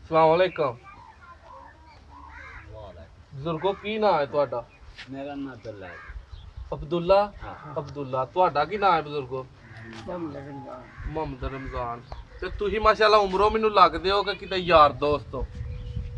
ਸਲਾਮੁਅਲੈਕਮ। ਬਜ਼ੁਰਗੋ ਕੀ ਨਾਂ ਹੈ ਤੁਹਾਡਾ? ਮੇਰਾ ਨਾਮ ਅਬਦੁੱਲਾ ਹੈ। ਅਬਦੁੱਲਾ। ਹਾਂ। ਅਬਦੁੱਲਾ, ਤੁਹਾਡਾ ਕੀ ਨਾਂ ਹੈ ਬਜ਼ੁਰਗੋ? ਮੁਹੰਮਦ ਰਮਜ਼ਾਨ। ਤੇ ਤੁਸੀਂ ਮਾਸ਼ਾਅੱਲਾ ਉਮਰੋਂ ਮੈਨੂੰ ਲੱਗਦੇ ਹੋ ਕਿ ਕਿਤੇ ਯਾਰ ਦੋਸਤ ਹੋ।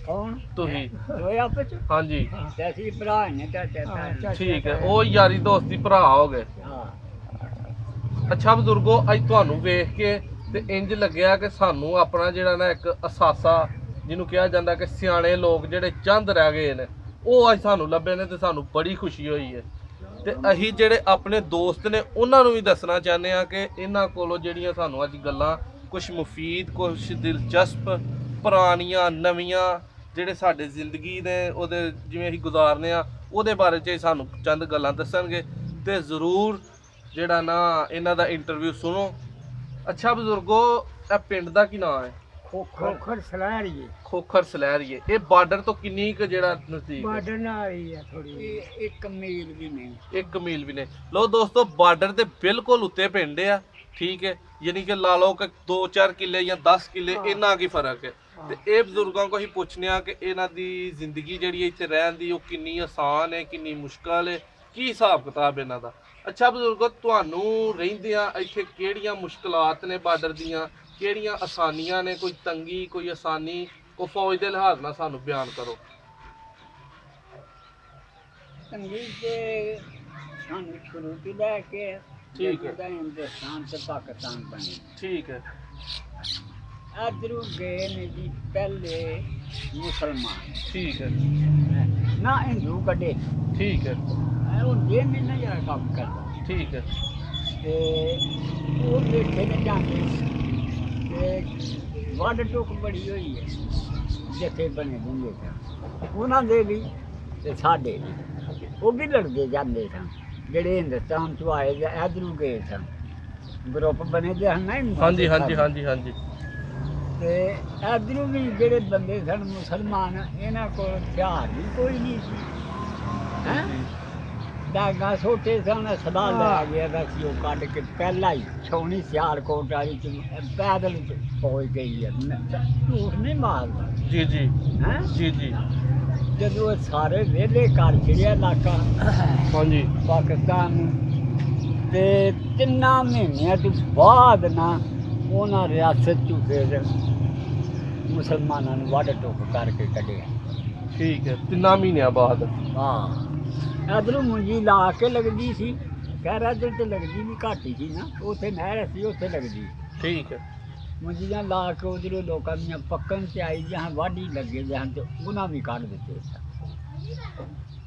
ਕੌਣ ਤੁਸੀਂ? ਦੋਏ ਆਪਸ ਚ? ਹਾਂਜੀ ਤੇ ਅਸੀਂ ਭਰਾ ਨੇ ਚਾਚਾ। ਠੀਕ ਹੈ, ਉਹ ਯਾਰੀ ਦੋਸਤੀ ਭਰਾ ਹੋ ਗਏ। ਹਾਂ। ਅੱਛਾ ਬਜ਼ੁਰਗੋ, ਅੱਜ ਤੁਹਾਨੂੰ ਵੇਖ ਕੇ ਤੇ ਇੰਜ ਲੱਗਿਆ ਕਿ ਸਾਨੂੰ ਆਪਣਾ ਜਿਹੜਾ ਨਾ ਇੱਕ ਅਸਾਸਾ ਜਿਹਨੂੰ ਕਿਹਾ ਜਾਂਦਾ ਕਿ ਸਿਆਣੇ ਲੋਕ ਜਿਹੜੇ ਚੰਦ ਰਹਿ ਗਏ ਨੇ, ਉਹ ਅੱਜ ਸਾਨੂੰ ਲੱਭੇ ਨੇ ਤੇ ਸਾਨੂੰ ਬੜੀ ਖੁਸ਼ੀ ਹੋਈ ਹੈ। ਤੇ ਅਸੀਂ ਜਿਹੜੇ ਆਪਣੇ ਦੋਸਤ ਨੇ ਉਹਨਾਂ ਨੂੰ ਵੀ ਦੱਸਣਾ ਚਾਹੁੰਦੇ ਆ ਕਿ ਇਹਨਾਂ ਕੋਲੋਂ ਜਿਹੜੀਆਂ ਸਾਨੂੰ ਅੱਜ ਗੱਲਾਂ ਕੁਝ ਮੁਫੀਦ, ਕੁਝ ਦਿਲਚਸਪ, ਪੁਰਾਣੀਆਂ ਨਵੀਆਂ ਜਿਹੜੇ ਸਾਡੇ ਜ਼ਿੰਦਗੀ ਨੇ ਉਹਦੇ ਜਿਵੇਂ ਅਸੀਂ ਗੁਜ਼ਾਰਨੇ ਆ ਉਹਦੇ ਬਾਰੇ 'ਚ ਸਾਨੂੰ ਚੰਦ ਗੱਲਾਂ ਦੱਸਣਗੇ। ਤੇ ਜ਼ਰੂਰ ਜਿਹੜਾ ਨਾ ਇਹਨਾਂ ਦਾ ਇੰਟਰਵਿਊ ਸੁਣੋ। ਅੱਛਾ ਬਜ਼ੁਰਗੋ, ਇਹ ਪਿੰਡ ਦਾ ਕੀ ਨਾਮ ਹੈ? ਖੋਖਰ ਸਲੈਰੀਏ। ਖੋਖਰ ਸਲੈਰੀਏ। ਇਹ ਬਾਰਡਰ ਤੋਂ ਕਿੰਨੀ ਕੁ ਜਿਹੜਾ ਨਜ਼ਦੀਕ ਹੈ? ਬਾਰਡਰ ਨਾਲ ਹੀ ਆ ਥੋੜੀ, 1 ਮੀਲ ਵੀ ਨਹੀਂ। 1 ਮੀਲ ਵੀ ਨਹੀਂ। ਲੋ ਦੋਸਤੋ, ਬਾਰਡਰ ਦੇ ਬਿਲਕੁਲ ਉੱਤੇ ਪਿੰਡ ਆ। ਠੀਕ ਹੈ, ਯਾਨੀ ਕਿ ਲਾ ਲਓ ਕਿ 2-4 ਕਿੱਲੇ ਜਾਂ 10 ਕਿੱਲੇ ਇੰਨਾ ਕੀ ਫਰਕ ਹੈ। ਤੇ ਇਹ ਬਜ਼ੁਰਗਾਂ ਕੋਲ ਹੀ ਪੁੱਛਨੇ ਆ ਕਿ ਇਹਨਾਂ ਦੀ ਜ਼ਿੰਦਗੀ ਜਿਹੜੀ ਇੱਥੇ ਰਹਿਣ ਦੀ ਉਹ ਕਿੰਨੀ ਆਸਾਨ ਹੈ, ਕਿੰਨੀ ਮੁਸ਼ਕਲ ਹੈ, ਕੀ ਹਿਸਾਬ ਕਿਤਾਬ ਇਹਨਾਂ ਦਾ। ਅੱਛਾ ਬਜ਼ੁਰਗੋ, ਤੁਹਾਨੂੰ ਰਹਿੰਦਿਆਂ ਇੱਥੇ ਕਿਹੜੀਆਂ ਮੁਸ਼ਕਲਾਤ ਨੇ ਬਾਰਡਰ ਦੀਆਂ, ਕਿਹੜੀਆਂ ਆਸਾਨੀਆਂ ਨੇ? ਕੋਈ ਤੰਗੀ, ਕੋਈ ਆਸਾਨੀ, ਕੋਈ ਫੌਜ ਦੇ ਲਿਹਾਜ਼ ਨਾਲ ਸਾਨੂੰ ਬਿਆਨ ਕਰੋ। ਤੰਗੀ ਤੇ ਸਾਨੂੰ ਸ਼ੁਰੂ ਤੋਂ ਲੈ ਕੇ ਠੀਕ ਹੈ। ਜਦੋਂ ਹਿੰਦੁਸਤਾਨ ਤੇ ਪਾਕਿਸਤਾਨ ਬਣੇ, ਠੀਕ ਹੈ। ਇੱਧਰੋਂ ਗਏ ਨੇ ਜੀ ਪਹਿਲੇ ਮੁਸਲਮਾਨ, ਠੀਕ ਹੈ। ਨਾ ਹਿੰਦੂ ਕੱਢੇ। ਠੀਕ ਹੈ। ਹੁਣ ਜੇ ਮੈਂ ਨਾ ਯਾਰ ਕੰਮ ਕਰਦਾ ਠੀਕ ਹੈ। ਤੇ ਉਹ ਵੇਖੇ ਨੇ ਜਾਂਦੇ ਤੇ ਵੱਢ ਟੁੱਕ ਬੜੀ ਹੋਈ ਹੈ ਜਿੱਥੇ ਬਣੇ ਹੁੰਦੇ ਸਨ, ਉਹਨਾਂ ਦੇ ਵੀ ਤੇ ਸਾਡੇ ਵੀ। ਉਹ ਵੀ ਲੜਦੇ ਜਾਂਦੇ ਸਨ ਜਿਹੜੇ ਹਿੰਦੁਸਤਾਨ ਤੋਂ ਆਏ ਜਾਂ ਇੱਧਰੋਂ ਗਏ ਸਨ। ਗਰੁੱਪ ਬਣੇ ਦੇ ਹਨ ਨਾ ਹਾਂਜੀ ਹਾਂਜੀ ਹਾਂਜੀ ਹਾਂਜੀ। ਤੇ ਇੱਧਰੋਂ ਵੀ ਜਿਹੜੇ ਬੰਦੇ ਸਨ ਮੁਸਲਮਾਨ, ਇਹਨਾਂ ਕੋਲ ਹਥਿਆਰ ਵੀ ਕੋਈ ਨਹੀਂ ਸੀ। ਹੈਂ ਡਾਂਗਾ ਛੋਟੇ ਸਨ, ਸਦਾ ਲੈ ਗਿਆ ਤਾਂ ਸੀ ਉਹ ਕੱਢ ਕੇ ਪਹਿਲਾਂ ਹੀ ਛਾਉਣੀ ਸਿਆਲਕੋਟ ਵਾਲੀ ਚ ਪੈਦਲ ਪਹੁੰਚ ਗਈ ਹੈ। ਝੂਠ ਨਹੀਂ ਮਾਰਦਾ। ਜੀ ਜੀ। ਹੈਂ ਜੀ ਜੀ। ਜਦੋਂ ਇਹ ਸਾਰੇ ਵਿਹਲੇ ਕਰ ਛੜਿਆ ਇਲਾਕਾ ਹਾਂਜੀ ਪਾਕਿਸਤਾਨ ਨੂੰ, ਤੇ 3 ਮਹੀਨਿਆਂ ਤੋਂ ਬਾਅਦ ਨਾ ਉਹਨਾਂ ਰਿਆਸਤ ਚੋਂ ਫਿਰ ਮੁਸਲਮਾਨਾਂ ਨੂੰ ਵੱਢ ਟੁੱਕ ਕਰਕੇ ਕੱਢਿਆ। ਠੀਕ ਹੈ, 3 ਮਹੀਨਿਆਂ ਬਾਅਦ। ਹਾਂ, ਇੱਧਰੋਂ ਮੁੰਜੀ ਲਾ ਕੇ ਲੱਗਦੀ ਸੀ, ਖੈਰ ਇੱਧਰ ਤੇ ਲੱਗਦੀ ਵੀ ਘੱਟ ਹੀ ਸੀ ਨਾ, ਉੱਥੇ ਨਹਿਰ ਸੀ ਉੱਥੇ ਲੱਗਦੀ। ਠੀਕ ਹੈ। ਮੁੰਜੀਆਂ ਲਾ ਕੇ ਉਧਰੋਂ ਲੋਕਾਂ ਦੀਆਂ ਪੱਕਣ ਤੇ ਆਈ ਜਹਾਂ ਵਾਢੀ ਲੱਗੇ ਜਹਾਂ ਤੇ ਉਹਨਾਂ ਵੀ ਕੱਢ ਦਿੱਤੇ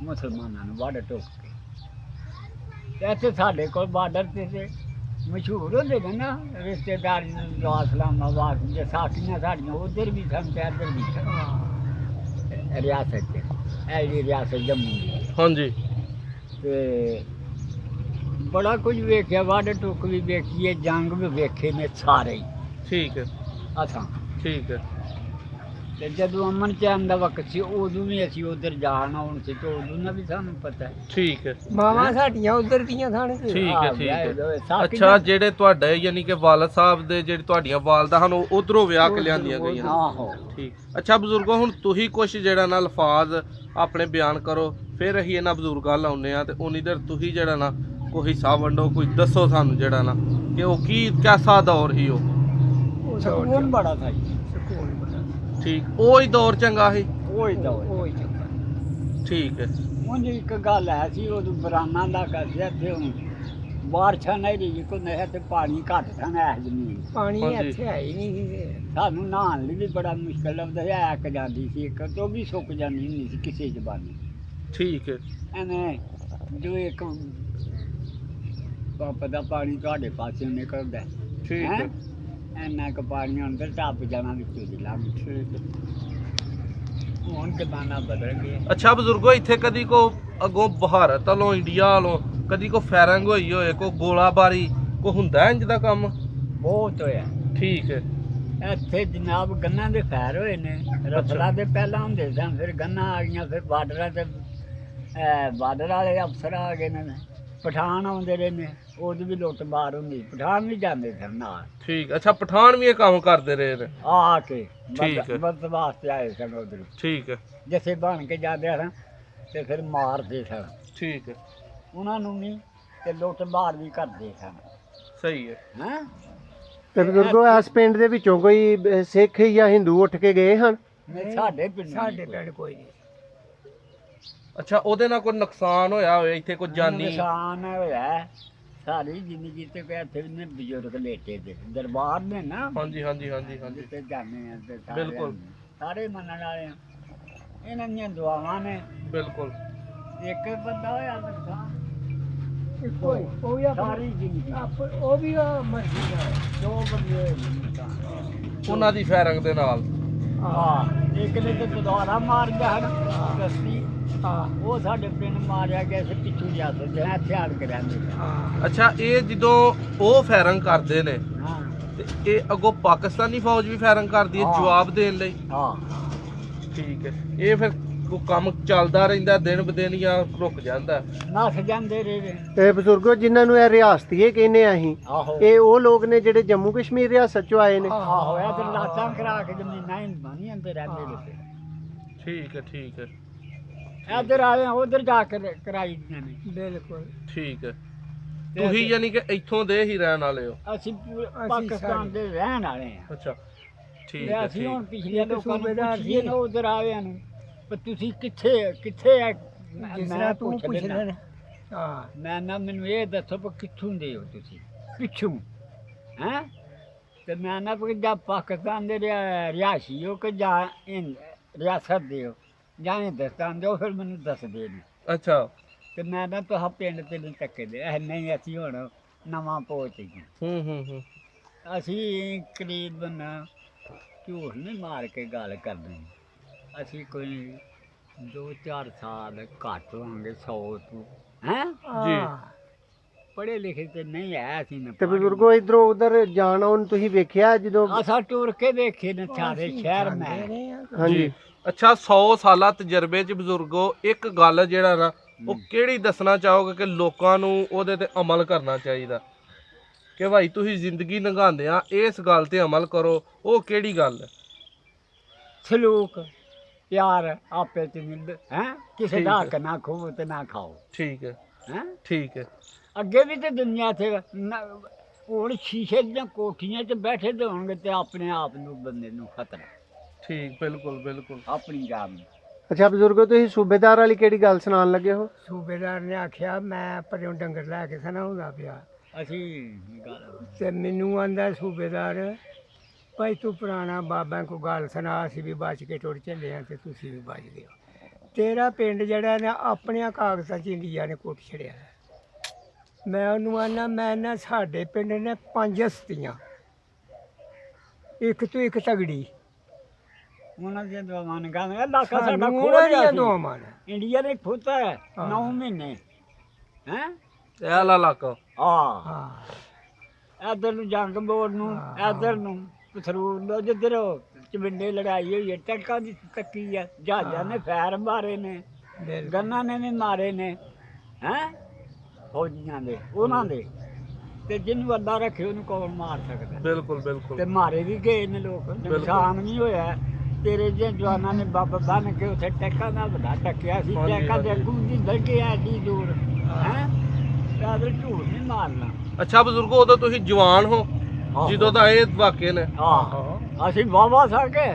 ਮੁਸਲਮਾਨਾਂ ਨੂੰ ਵੱਢ ਟੁੱਕ ਕੇ। ਤੇ ਇੱਥੇ ਸਾਡੇ ਕੋਲ ਬਾਰਡਰ ਤੇ ਮਸ਼ਹੂਰ ਹੁੰਦੇ ਨੇ ਨਾ ਰਿਸ਼ਤੇਦਾਰ, ਇਸਲਾਮਾਬਾਦ ਜੇ ਸਾਥੀਆਂ ਸਾਡੀਆਂ ਉੱਧਰ ਵੀ ਸਨ ਤੇ ਇੱਧਰ ਵੀ ਸਨ ਰਿਆਸਤ 'ਚ, ਇਹ ਜਿਹੜੀ ਰਿਆਸਤ ਜੰਮੂ ਦੀ। ਹਾਂਜੀ। ਤੇ ਬੜਾ ਕੁਝ ਵੇਖਿਆ, ਵੱਢ ਟੁੱਕ ਵੀ ਵੇਖੀਏ, ਜੰਗ ਵੀ ਵੇਖੇ ਨੇ ਸਾਰੇ ਹੀ ਠੀਕ ਹੈ। ਅਸਾਂ। ਠੀਕ ਹੈ। ਤੇ ਜਦੋਂ ਅਮਨ ਚੈਨ ਦਾ ਵਕਤ ਸੀ ਉਦੋਂ ਵੀ ਅਸੀਂ ਉੱਧਰ ਜਾਣਾ ਹੁਣ ਸੀ, ਤੇ ਉਦੋਂ ਦਾ ਵੀ ਸਾਨੂੰ ਪਤਾ ਹੈ। ਠੀਕ ਹੈ। ਮਾਵਾਂ ਸਾਡੀਆਂ ਉੱਧਰ ਦੀਆਂ ਸਨ। ਠੀਕ ਹੈ। ਠੀਕ ਹੈ। ਅੱਛਾ, ਜਿਹੜੇ ਤੁਹਾਡੇ ਯਾਨੀ ਕਿ ਵਾਲਦ ਸਾਹਿਬ ਦੇ ਜਿਹੜੀ ਤੁਹਾਡੀਆਂ ਵਾਲਦਾ ਹਨ ਉਹ ਉਧਰੋਂ ਵਿਆਹ ਕੇ ਲਿਆਂਦੀਆਂ ਗਈਆਂ? ਆਹੋ। ਠੀਕ। ਅੱਛਾ ਬਜ਼ੁਰਗੋ, ਹੁਣ ਤੁਸੀਂ ਕੁਝ ਜਿਹੜਾ ਨਾ ਅਲਫਾਜ਼ ਆਪਣੇ ਬਿਆਨ ਕਰੋ, ਫਿਰ ਅਸੀਂ ਇਹਨਾਂ ਬਜ਼ੁਰਗਾਂ ਲਾਉਂਦੇ ਆ ਤੇ ਉਨੀ ਦੇਰ ਤੁਸੀਂ ਜਿਹੜਾ ਨਾ ਕੋਈ ਹਿੱਸਾ ਵੰਡੋ, ਕੋਈ ਦੱਸੋ ਸਾਨੂੰ ਜਿਹੜਾ ਨਾ ਕਿ ਉਹ ਕੀ ਕੈਸਾ ਦੌਰ ਸੀ ਉਹ? ਸਕੂਨ ਬੜਾ ਥਾ ਜੀ, ਸਕੂਨ ਬੜਾ। ਠੀਕ, ਉਹ ਹੀ ਦੌਰ ਚੰਗਾ ਸੀ। ਉਹ ਹੀ ਚੰਗਾ। ਠੀਕ ਹੈ। ਉਂਝ ਇੱਕ ਗੱਲ ਹੈ ਸੀ, ਉਦੋਂ ਬਰਾਨਾ ਦਾ ਕਰਦੇ ਇੱਥੇ ਹੁਣ ਬਾਰਿਸ਼ਾਂ ਨਹੀਂ ਰਹੀ, ਕੋਈ ਨਹਿਰ ਤੇ ਪਾਣੀ ਘੱਟ ਸਨ ਇਸ ਜ਼ਮੀਨ, ਪਾਣੀ ਇੱਥੇ ਹੈ ਹੀ ਨਹੀਂ ਸੀ। ਸਾਨੂੰ ਨਹਾਉਣ ਲਈ ਵੀ ਬੜਾ ਮੁਸ਼ਕਿਲ ਲੱਗਦਾ ਸੀ, ਐਕ ਜਾਂਦੀ ਸੀ ਇੱਕ ਤੇ ਉਹ ਵੀ ਸੁੱਕ ਜਾਂਦੀ ਹੁੰਦੀ ਸੀ ਕਿਸੇ ਜ਼ਬਾਨੀ। ਠੀਕ ਹੈ। ਐਵੇਂ ਜੋ ਇੱਕ ਪੰਪ ਦਾ ਪਾਣੀ ਤੁਹਾਡੇ ਪਾਸਿਓਂ ਨਿਕਲਦਾ, ਠੀਕ ਹੈ। ਇੰਨਾ ਕੁ ਪਾਣੀ ਅੰਦਰ ਟੱਪ ਜਾਣਾ ਵਿੱਚੋਂ ਦੀ ਲੰਘ। ਠੀਕ ਹੈ। ਹੁਣ ਜ਼ਮਾਨਾ ਬਦਲ ਗਿਆ। ਅੱਛਾ ਬਜ਼ੁਰਗੋ, ਇੱਥੇ ਕਦੀ ਕੋ ਅੱਗੋਂ ਭਾਰਤ ਵੱਲੋਂ, ਇੰਡੀਆ ਵੱਲੋਂ ਕਦੀ ਕੋ ਫਾਇਰਿੰਗ ਹੋਈ ਹੋਏ, ਕੋ ਗੋਲਾਬਾਰੀ, ਕੋ ਹੁੰਦਾ ਇੰਜ ਦਾ ਕੰਮ? ਬਹੁਤ ਹੋਇਆ। ਠੀਕ ਹੈ। ਇੱਥੇ ਜਨਾਬ ਗੰਨਾਂ ਦੇ ਫੈਰ ਹੋਏ ਨੇ, ਰਫਲਾਂ ਦੇ ਪਹਿਲਾਂ ਹੁੰਦੇ ਸਨ, ਫਿਰ ਗੰਨਾਂ ਆ ਗਈਆਂ, ਫਿਰ ਬਾਰਡਰਾਂ ਤੇ ਬਾਰਡਰ ਵਾਲੇ ਅਫਸਰ ਆ ਗਏ ਨੇ, ਪਠਾਨ ਆਉਂਦੇ ਰਹੇ ਨੇ, ਉਹਦੀ ਵੀ ਲੁੱਟ ਮਾਰ ਹੁੰਦੀ, ਪਠਾਨ ਵੀ ਜਾਂਦੇ ਸਨ ਨਾਲ ਠੀਕ। ਅੱਛਾ ਪਠਾਨ ਵੀ ਇਹ ਕੰਮ ਕਰਦੇ ਰਹੇ ਨੇ? ਆ ਕੇ ਠੀਕ ਹੈ। ਮਦਦ ਵਾਸਤੇ ਆਏ ਸਨ ਉਧਰ, ਠੀਕ ਹੈ ਜਿੱਥੇ ਬਣ ਕੇ ਜਾਂਦੇ ਸਨ ਤੇ ਫਿਰ ਮਾਰਦੇ ਸਨ ਠੀਕ ਹੈ ਉਹਨਾਂ ਨੂੰ ਵੀ, ਤੇ ਲੁੱਟ ਮਾਰ ਵੀ ਕਰਦੇ ਸਨ। ਸਹੀ ਹੈ। ਹੈਂ ਤੇ ਬਜ਼ੁਰਗੋ ਇਸ ਪਿੰਡ ਦੇ ਵਿੱਚੋਂ ਕੋਈ ਸਿੱਖ ਜਾਂ ਹਿੰਦੂ ਉੱਠ ਕੇ ਗਏ ਹਨ? ਨਹੀਂ, ਸਾਡੇ ਪਿੰਡ ਕੋਈ ਨਹੀਂ। ਅੱਛਾ ਉਹਦੇ ਨਾਲ ਕੋਈ ਨੁਕਸਾਨ ਹੋਇਆ ਹੋਵੇ ਇੱਥੇ ਕੋਈ ਜਾਨੀ? ਨੁਕਸਾਨ ਹੋਇਆ ਸਾਰੀ ਜ਼ਿੰਦਗੀ ਤੇ ਕਿ ਇੱਥੇ ਵੀ ਨੇ ਬਜ਼ੁਰਗ ਲੇਟੇ ਦੇ ਦਰਬਾਰ ਨੇ ਨਾ, ਹਾਂਜੀ ਹਾਂਜੀ ਹਾਂਜੀ ਹਾਂਜੀ ਜਿੱਥੇ ਜਾਂਦੇ ਆ ਤੇ ਸਾਰੇ ਬਿਲਕੁਲ। ਸਾਰੇ ਮੰਨਣ ਵਾਲੇ ਆ, ਇਹਨਾਂ ਦੀਆਂ ਦੁਆਵਾਂ ਨੇ। ਬਿਲਕੁਲ। ਇੱਕ ਬੰਦਾ ਹੋਇਆ ਨੁਕਸਾਨ ਉਹ ਵੀ ਸਾਰੀ ਜ਼ਿੰਦਗੀ, ਉਹ ਵੀ ਮਰਜ਼ੀ ਦਾ ਦੋ ਬੰਦੇ ਹੋਏ ਨੇ ਨੁਕਸਾਨ। ਉਹਨਾਂ ਦੀ ਫੈਰਿੰਗ ਦੇ ਨਾਲ? ਹਾਂ, ਇੱਕ ਨੇ ਤੇ ਦੁਆਰਾ ਮਾਰ ਗਿਆ ਹਨ ਕਸਤੀ, ਹਾਂ ਉਹ ਸਾਡੇ ਪਿੰਡ ਮਾਰਿਆ ਗਿਆ ਸੀ ਪਿੱਛੂ ਜਾਂਦੇ ਜਿਹੜਾ ਹਥਿਆਰ ਕੇ ਰਹਿੰਦੇ ਸੀ। ਹਾਂ ਅੱਛਾ ਇਹ ਜਦੋਂ ਉਹ ਫੈਰਿੰਗ ਕਰਦੇ ਨੇ ਹਾਂ ਤੇ ਇਹ ਅੱਗੋਂ ਪਾਕਿਸਤਾਨੀ ਫੌਜ ਵੀ ਫੈਰਿੰਗ ਕਰਦੀ ਹੈ ਹਾਂ। ਜਵਾਬ ਦੇਣ ਲਈ? ਹਾਂ ਠੀਕ ਹੈ। ਇਹ ਫਿਰ ਕੋਈ ਕੰਮ ਚੱਲਦਾ ਰਹਿੰਦਾ ਦਿਨ ਬ ਦਿਨ ਜਾਂ ਰੁਕ ਜਾਂਦਾ? ਨੱਸ ਜਾਂਦੇ ਰਹੇ। ਤੇ ਬਜ਼ੁਰਗੋ ਜਿਨ੍ਹਾਂ ਨੂੰ ਇਹ ਰਿਆਸਤੀਏ ਕਹਿੰਦੇ ਆ ਅਸੀਂ, ਆਹੋ ਇਹ ਉਹ ਲੋਕ ਨੇ ਜਿਹੜੇ ਜੰਮੂ ਕਸ਼ਮੀਰ ਰਿਆਸਤ ਚੋਂ ਆਏ ਨੇ? ਆਹੋ ਇਹ ਤੇ ਲਾਤਾਂ ਕਰਾ ਕੇ ਜ਼ਮੀਨਾਂ ਹੀ ਬਣੀ ਅੰਦਰ ਰਹਿੰਦੇ ਨੇ। ਠੀਕ ਹੈ ਠੀਕ ਹੈ ਇੱਧਰ ਆਏ ਉਧਰ ਜਾ ਕੇ ਕਰਾਈ ਦੀਆਂ ਨੇ। ਬਿਲਕੁਲ ਠੀਕ ਹੈ। ਤੇ ਤੁਸੀਂ ਯਾਨੀ ਕਿ ਇੱਥੋਂ ਦੇ ਹੀ ਰਹਿਣ ਵਾਲੇ ਹੋ? ਅਸੀਂ ਪਾਕਿਸਤਾਨ ਦੇ ਰਹਿਣ ਵਾਲੇ ਆ। ਅੱਛਾ ਠੀਕ ਤੇ ਹੈ ਅਸੀਂ ਠੀਕ। ਹੁਣ ਪਿਛਲੇ ਲੋਕਾਂ ਨੂੰ ਸੂਬੇਦਾਰ ਪੁੱਛੀਏ ਨਾ ਉਧਰ ਆਇਆਂ ਨੂੰ, ਪਰ ਤੁਸੀਂ ਕਿੱਥੇ ਆ? ਜਿਸ ਮੈਂ ਤਰ੍ਹਾਂ ਤੂੰ ਪੁੱਛ ਲੈਣਾ। ਲੈਣਾ। ਹਾਂ ਮੈਂ ਨਾ ਮੈਨੂੰ ਇਹ ਦੱਸੋ ਵੀ ਕਿੱਥੋਂ ਦੇ ਹੋ ਤੁਸੀਂ, ਪਿੱਛੋਂ ਹੈਂ? ਤੇ ਮੈਂ ਨਾ ਵੀ ਜਾਂ ਪਾਕਿਸਤਾਨ ਦੇ ਰਿਹਾਇਸ਼ੀ ਹੋ ਕਿ ਜਾਂ ਰਿਆਸਤ ਦੇ ਹੋ ਜਾਂ ਹਿੰਦੁਸਤਾਨ ਦੇ ਹੋ, ਫਿਰ ਮੈਨੂੰ ਦੱਸਦੇ ਨੇ। ਅੱਛਾ ਤੇ ਮੈਂ ਨਾ ਤੁਹਾਂ ਪਿੰਡ ਤੇ ਨਹੀਂ ਟੱਕੇ ਦੇ ਨਹੀਂ, ਅਸੀਂ ਹੁਣ ਨਵਾਂ ਪਹੁੰਚ ਗਏ। ਹੂੰ ਅਸੀਂ ਕਰੀਬਨ ਝੂਠ ਨਹੀਂ ਮਾਰ ਕੇ ਗੱਲ ਕਰਦੇ, ਅਸੀਂ ਕੋਈ 2-4 ਸਾਲ ਘੱਟ ਹੋਵਾਂਗੇ 100 ਤੋਂ। ਹੈਂ ਜੀ। ਪੜ੍ਹੇ ਲਿਖੇ ਤੇ ਨਹੀਂ ਹੈ ਅਸੀਂ ਨਾ। ਤੇ ਬਜ਼ੁਰਗੋ ਇਧਰੋਂ ਉਧਰ ਜਾਣ ਆਉਣ ਤੁਸੀਂ ਵੇਖਿਆ ਜਦੋਂ? ਅਸਾਂ ਟੁਰ ਕੇ ਦੇਖੇ ਨੇ ਸਾਰੇ ਸ਼ਹਿਰ ਮੈਂ। ਹਾਂਜੀ। ਅੱਛਾ 100 ਸਾਲਾ ਤਜਰਬੇ ਚ ਬਜ਼ੁਰਗੋ ਇੱਕ ਗੱਲ ਜਿਹੜਾ ਨਾ ਉਹ ਕਿਹੜੀ ਦੱਸਣਾ ਚਾਹੋਗੇ ਕਿ ਲੋਕਾਂ ਨੂੰ ਉਹਦੇ ਤੇ ਅਮਲ ਕਰਨਾ ਚਾਹੀਦਾ ਕਿ ਭਾਈ ਤੁਸੀਂ ਜ਼ਿੰਦਗੀ ਲੰਘਾਉਂਦੇ ਆ ਇਸ ਗੱਲ ਤੇ ਅਮਲ ਕਰੋ? ਉਹ ਕਿਹੜੀ ਗੱਲ ਹੈ? ਸਲੂਕ ਪਿਆਰ ਆਪੇ ਚ ਮਿਲਦਾ ਹੈ, ਕਿਸੇ ਠੀਕ ਦਾ ਹੈ। ਹੱਕ ਨਾ ਖੋਵੋ ਤੇ ਨਾ ਖਾਓ। ਠੀਕ ਹੈ ਹੈ ਠੀਕ ਹੈ ਅੱਗੇ ਵੀ ਤੇ ਦੁਨੀਆ ਤੇ ਹੁਣ ਸ਼ੀਸ਼ੇ ਦੀਆਂ ਕੋਠੀਆਂ 'ਚ ਬੈਠੇ ਤੇ ਹੋਣਗੇ ਤੇ ਆਪਣੇ ਆਪ ਨੂੰ ਬੰਦੇ ਨੂੰ ਖਤਰਾ, ਠੀਕ ਬਿਲਕੁਲ ਬਿਲਕੁਲ। ਆਪਣੀ ਜਾਨ ਨੂੰ। ਅੱਛਾ ਬਜ਼ੁਰਗੋ ਤੁਸੀਂ ਸੂਬੇਦਾਰ ਵਾਲੀ ਕਿਹੜੀ ਗੱਲ ਸੁਣਾਉਣ ਲੱਗੇ ਹੋ? ਸੂਬੇਦਾਰ ਨੇ ਆਖਿਆ ਮੈਂ ਪਰਿਓਂ ਡੰਗਰ ਲੈ ਕੇ ਸਨਾਉਂਦਾ ਪਿਆ, ਅਸੀਂ ਗੱਲ ਤੇ ਮੈਨੂੰ ਆਂਦਾ ਸੂਬੇਦਾਰ ਭਾਈ ਤੂੰ ਪੁਰਾਣਾ ਬਾਬਾ ਕੋ ਗੱਲ ਸੁਣਾ, ਅਸੀਂ ਵੀ ਬਚ ਕੇ ਟੁਰ ਚੱਲੇ ਆ ਤੇ ਤੁਸੀਂ ਵੀ ਬਚ ਗਏ ਹੋ। ਤੇਰਾ ਪਿੰਡ ਜਿਹੜਾ ਨਾ ਆਪਣਿਆਂ ਕਾਗਜ਼ਾਂ 'ਚ ਇੰਡੀਆ ਨੇ ਕੁੱਟ ਛੜਿਆ। ਮੈਂ ਉਹਨੂੰ ਆਨਾ ਮੈਂ ਨਾ ਸਾਡੇ ਪਿੰਡ ਨੇ 5 ਹਸਤੀਆਂ, ਇੱਕ ਤੋਂ ਇੱਕ ਤਗੜੀ। ਉਹਨਾਂ ਦੀਆਂ ਦੁਆਵਾਂ ਨੇ ਕਹਿੰਦਾ ਇਲਾਕਾ ਸਾਡਾ ਸਾਨੂੰ ਖੋਲ ਉਹਨਾਂ ਗਿਆ ਦੀਆਂ ਸੀ। ਦੁਆਵਾਂ ਨੇ। ਇੰਡੀਆ ਨੇ ਖੋਤਾ ਹੈ ਹਾਂ। 9 ਮਹੀਨੇ ਹੈ। ਇਹ ਵਾਲਾ ਇਲਾਕਾ? ਹਾਂ ਹਾਂ ਇੱਧਰ ਨੂੰ ਜੰਗ ਬੋਰ ਨੂੰ, ਹਾਂ। ਇੱਧਰ ਨੂੰ ਪਥਰੂਰ ਨੂੰ, ਜਿੱਧਰ ਚਵਿੰਡੇ ਲੜਾਈ ਹੋਈ ਹੈ ਟੰਕਾਂ ਦੀ ਤੱਕੀ ਹੈ, ਜਹਾਜ਼ਾਂ ਨੇ ਫੈਰ ਮਾਰੇ ਨੇ, ਬਿਲਕੁਲ ਗੰਨਾਂ ਨੇ ਵੀ ਮਾਰੇ ਨੇ ਹੈ ਫੌਜੀਆਂ ਦੇ ਉਹਨਾਂ ਦੇ। ਤੇ ਜਿਹਨੂੰ ਅੱਲਾ ਰੱਖੇ ਉਹਨੂੰ ਕੌਣ ਮਾਰ ਸਕਦਾ? ਬਿਲਕੁਲ ਬਿਲਕੁਲ। ਤੇ ਮਾਰੇ ਵੀ ਗਏ ਨੇ ਲੋਕ, ਨੁਕਸਾਨ ਵੀ ਹੋਇਆ। ਤੇਰੇ ਜੇ ਜਵਾਨਾਂ ਨੇ ਬੱਬ ਬੰਨ ਕੇ ਉੱਥੇ ਟੈਕਾਂ ਦਾ ਵੱਡਾ ਟੱਕਿਆ ਸੀ, ਹਾਂਜੀ, ਟੈਕਾਂ ਦੇ ਹਾਂਜੀ। ਅੱਗੂ ਦੀ ਲੱਗੇ ਐਡੀ ਦੂਰ ਹੈ। ਤੇ ਝੂਠ ਨਹੀਂ ਮਾਰਨਾ। ਅੱਛਾ ਬਜ਼ੁਰਗੋ ਉਦੋਂ ਤੁਸੀਂ ਜਵਾਨ ਹੋ ਆਹੋ। ਜਦੋਂ ਤਾਂ ਇਹ ਵਾਕੇ ਨੇ? ਆਹੋ ਅਸੀਂ ਵਾਵਾ ਸਾਕੇ।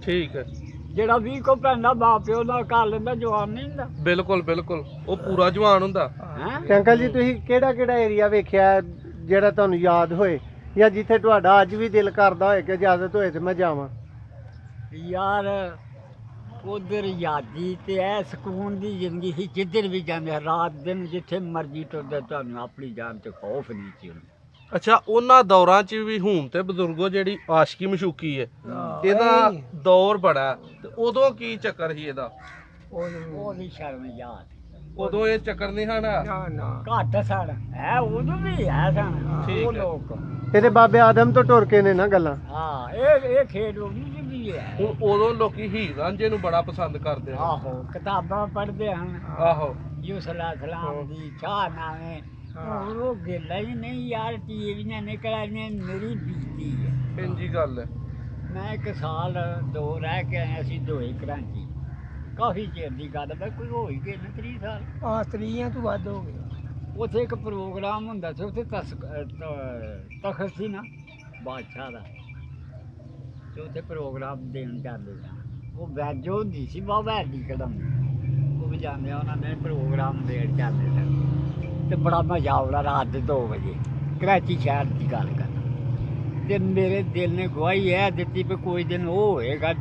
ਠੀਕ ਹੈ ਜਿਹੜਾ 20 ਕੋ ਪੈਂਦਾ ਬਾਪ ਪਿਓ ਦਾ ਕਰ ਲੈਂਦਾ, ਜਵਾਨ ਨਹੀਂ ਹੁੰਦਾ ਬਿਲਕੁਲ ਬਿਲਕੁਲ। ਉਹ ਪੂਰਾ ਜਵਾਨ ਹੁੰਦਾ। ਹੈ। ਤੇ ਅੰਕਲ ਜੀ ਤੁਸੀਂ ਕਿਹੜਾ ਏਰੀਆ ਵੇਖਿਆ ਜਿਹੜਾ ਤੁਹਾਨੂੰ ਯਾਦ ਹੋਏ, ਜਾਂ ਜਿੱਥੇ ਤੁਹਾਡਾ ਅੱਜ ਵੀ ਦਿਲ ਕਰਦਾ ਹੋਏ ਕਿ ਇਜਾਜ਼ਤ ਹੋਏ ਤੇ ਮੈਂ ਜਾਵਾਂ? ਯਾਰ ਉਧਰ ਯਾਦੀ ਤੇ ਐ ਸਕੂਨ ਦੀ ਜ਼ਿੰਦਗੀ ਸੀ, ਜਿੱਧਰ ਵੀ ਜਾਂਦੇ ਰਾਤ ਦਿਨ ਜਿੱਥੇ ਮਰਜ਼ੀ ਟੁਰਦੇ, ਤੁਹਾਨੂੰ ਆਪਣੀ ਜਾਨ ਤੇ ਖੌਫ ਨਹੀਂ ਸੀ ਹੁੰਦਾ। ਅੱਛਾ ਉਹਨਾਂ ਦੌਰਾਂ 'ਚ ਵੀ ਹੁਣ ਤੇ ਬਜ਼ੁਰਗੋ ਜਿਹੜੀ ਆਸ਼ਕੀ ਮਸ਼ੂਕੀ ਹੈ ਇਹਦਾ ਦੌਰ ਬੜਾ ਹੈ, ਤੇ ਉਦੋਂ ਕੀ ਚੱਕਰ ਸੀ ਇਹਦਾ? ਉਹ ਨਹੀਂ ਸ਼ਰਮ ਯਾਦ ਉਦੋਂ ਇਹ ਚੱਕਰ ਨਹੀਂ ਹਨ? ਨਾ ਨਾ ਘੱਟ ਸਨ ਹੈ, ਉਦੋਂ ਵੀ ਹੈ ਸਨ ਠੀਕ ਉਹ ਹੈ। ਲੋਕ। ਇਹਦੇ ਬਾਬੇ ਆਦਮ ਤੋਂ ਟੁਰ ਕੇ ਨੇ ਨਾ ਗੱਲਾਂ। ਹਾਂ ਇਹ ਖੇਡ ਉਦੋਂ ਵੀ ਹੈ। ਹੁਣ ਉਦੋਂ ਲੋਕੀ ਹੀਰ ਰਾਂਝੇ ਨੂੰ ਬੜਾ ਪਸੰਦ ਕਰਦੇ ਹਨ। ਆਹੋ ਕਿਤਾਬਾਂ ਪੜ੍ਹਦੇ ਹਨ, ਆਹੋ ਜੋ ਸਲਾਮ ਦੀ ਚਾਹ ਨਾਵੇਂ ਉਹ ਗੱਲਾਂ ਹੀ ਨਹੀਂ ਯਾਰ ਟੀਵੀਆਂ ਨਿਕਲ ਆਈਆਂ ਮੇਰੀ ਬੀਤੀ ਹੈ। ਇੰਜੀ ਗੱਲ ਹੈ। ਮੈਂ 1 ਸਾਲ 2 ਰਹਿ ਕੇ ਆਇਆ ਸੀ ਦੋਏ ਕਰਾਂਚੀ ਕਾਫੀ ਚਿਰ ਦੀ ਗੱਲ ਹੈ ਕੋਈ ਹੋ ਹੀ ਗਏ ਨਾ 30 ਸਾਲ ਆ ਤਰੀਆਂ ਤੋਂ ਵੱਧ ਹੋ ਗਿਆ। ਉੱਥੇ ਇੱਕ ਪ੍ਰੋਗਰਾਮ ਹੁੰਦਾ ਸੀ ਉੱਥੇ ਤਖਤ ਸੀ ਨਾ ਬਾਦਸ਼ਾਹ ਦਾ ਤੇ ਉੱਥੇ ਪ੍ਰੋਗਰਾਮ ਦੇਣ ਜਾਂਦੇ ਸਨ। ਉਹ ਵੈਜੋ ਹੁੰਦੀ ਸੀ ਬਾਬਾ ਦੀ ਕਦਮ ਉਹ ਵੀ ਜਾਂਦੇ ਉਹਨਾਂ ਨੇ ਪ੍ਰੋਗਰਾਮ ਦੇਣ ਜਾਂਦੇ ਸਨ ਤੇ ਬੜਾ ਮਜ਼ਾ ਆਉਂਦਾ ਰਾਤ ਦੇ 2 ਵਜੇ ਕਰਾਚੀ ਸ਼ਹਿਰ ਦੀ ਗੱਲ ਕਰ ਤੇ ਮੇਰੇ ਦਿਲ ਨੇ ਗਵਾਹੀ ਇਹ ਦਿੱਤੀ ਵੀ ਕੋਈ ਦਿਨ ਉਹ ਹੋਏਗਾ